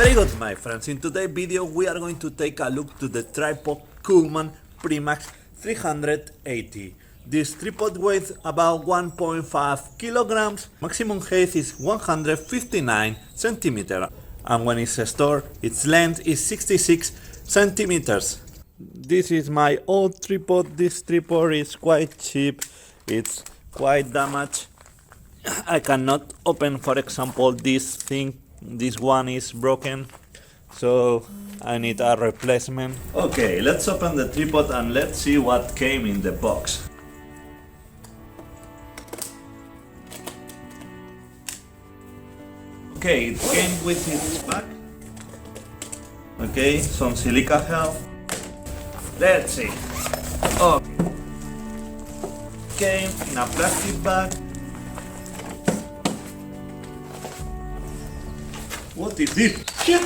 Very good, my friends. In today's video we are going to take a look to the Tripot Cullmann Primax 380. This tripod weighs about 1.5 kilograms, maximum height is 159 centimeters, and when it's stored, its length is 66 centimeters. This is my old tripod. This tripod is quite cheap, it's quite damaged. I cannot open, for example, this thing. This one is broken, so I need a replacement. Okay, let's open the tripod and let's see what came in the box. Okay, it came with its bag. Okay, some silica gel. Let's see. Okay. Came in a plastic bag. What is this? Shit!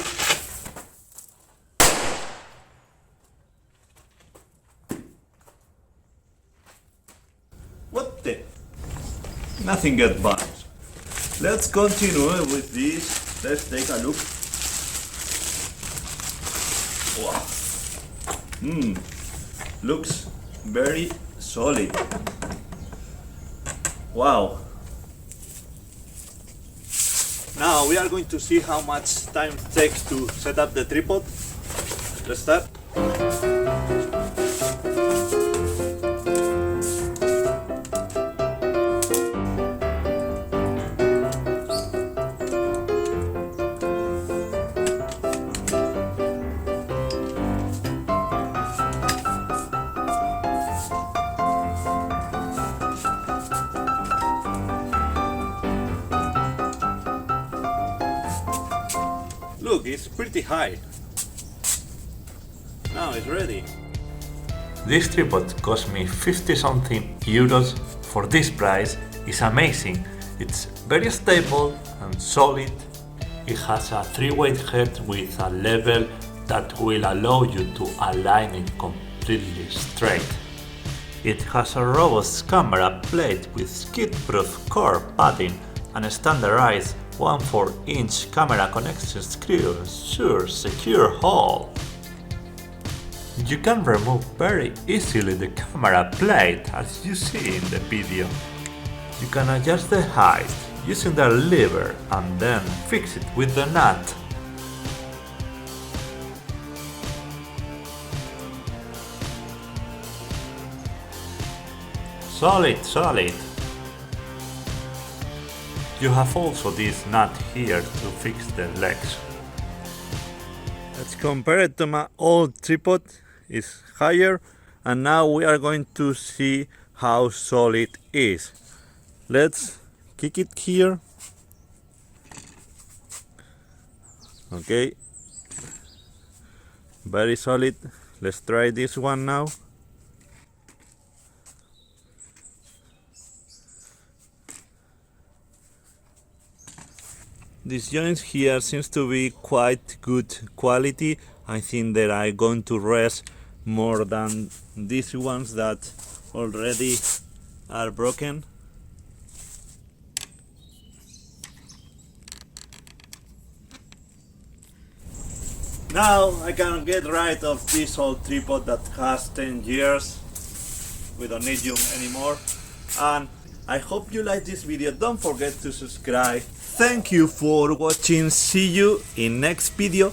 What the? Nothing get bad. Let's continue with this. Let's take a look. Wow. Looks very solid. Wow. Now we are going to see how much time it takes to set up the tripod. Let's start. Look, it's pretty high. Now it's ready. This tripod cost me 50 something euros. For this price, it's amazing. It's very stable and solid. It has a 3-weight head with a level that will allow you to align it completely straight. It has a robust camera plate with skid-proof core padding and a standardized 1/4-inch camera connection screw ensures secure hold. You can remove very easily the camera plate as you see in the video. You can adjust the height using the lever and then fix it with the nut. Solid. You have also this nut here to fix the legs. Let's compare it to my old tripod. It's higher, and now we are going to see how solid it is. Let's kick it here. Okay, very solid. Let's try this one now. These joints here seems to be quite good quality. I think that I'm going to rest more than these ones that already are broken. Now I can get rid of this old tripod that has 10 years. We don't need you anymore. And I hope you like this video. Don't forget to subscribe. Thank you for watching. See you in next video.